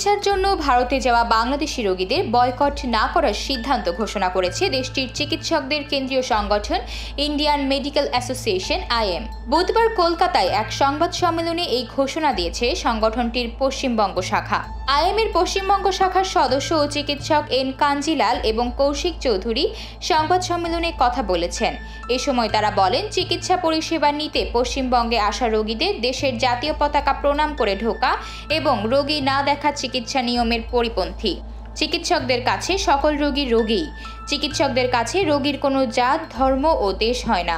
চিকিৎসার জন্য ভারতে যাওয়া বাংলাদেশি রোগীদের বয়কট না করার সিদ্ধান্ত ঘোষণা করেছে দেশটির চিকিৎসকদের কেন্দ্রীয় সংগঠন ইন্ডিয়ান মেডিকেল অ্যাসোসিয়েশন (IM) বুধবার কলকাতায় এক সংবাদ সম্মেলনে এই ঘোষণা দিয়েছে সংগঠনটির পশ্চিমবঙ্গ শাখা। IM এর পশ্চিমবঙ্গ শাখার সদস্য ও চিকিৎসক এন কাঞ্জিলাল এবং কৌশিক চৌধুরী সংবাদ সম্মেলনে কথা বলেছেন। এ সময় তারা বলেন, চিকিৎসা পরিষেবা নিতে পশ্চিমবঙ্গে আসা রোগীদের দেশের জাতীয় পতাকা প্রণাম করে ঢোকা এবং রোগী না দেখা চিকিৎসা নিয়মের পরিপন্থী। চিকিৎসকদের কাছে সকল রোগী রোগী। চিকিৎসকদের কাছে রোগীর কোনো জাত, ধর্ম ও দেশ হয় না।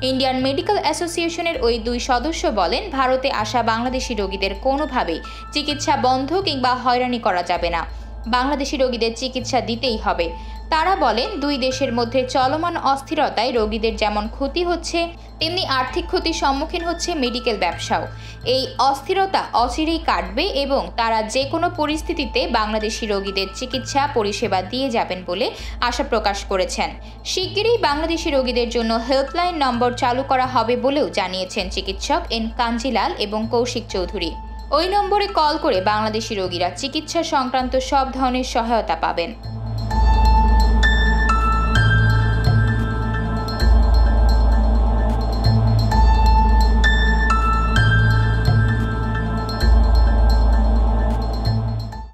ইন্ডিয়ান মেডিকেল অ্যাসোসিয়েশনের ওই দুই সদস্য বলেন, ভারতে আসা বাংলাদেশি রোগীদের কোনোভাবেই চিকিৎসা বন্ধ কিংবা হয়রানি করা যাবে না। বাংলাদেশি রোগীদের চিকিৎসা দিতেই হবে। তারা বলেন, দুই দেশের মধ্যে চলমান অস্থিরতায় রোগীদের যেমন ক্ষতি হচ্ছে, তেমনি আর্থিক ক্ষতির সম্মুখীন হচ্ছে মেডিকেল ব্যবসাও। এই অস্থিরতা অচিরেই কাটবে এবং তারা যে কোনো পরিস্থিতিতে বাংলাদেশি রোগীদের চিকিৎসা পরিষেবা দিয়ে যাবেন বলে আশা প্রকাশ করেছেন। শিগগিরই বাংলাদেশি রোগীদের জন্য হেল্পলাইন নম্বর চালু করা হবে বলেও জানিয়েছেন চিকিৎসক এন কাঞ্জিলাল এবং কৌশিক চৌধুরী। ওই নম্বরে কল করে বাংলাদেশি রোগীরা চিকিৎসা সংক্রান্ত সব ধরনের সহায়তা পাবেন।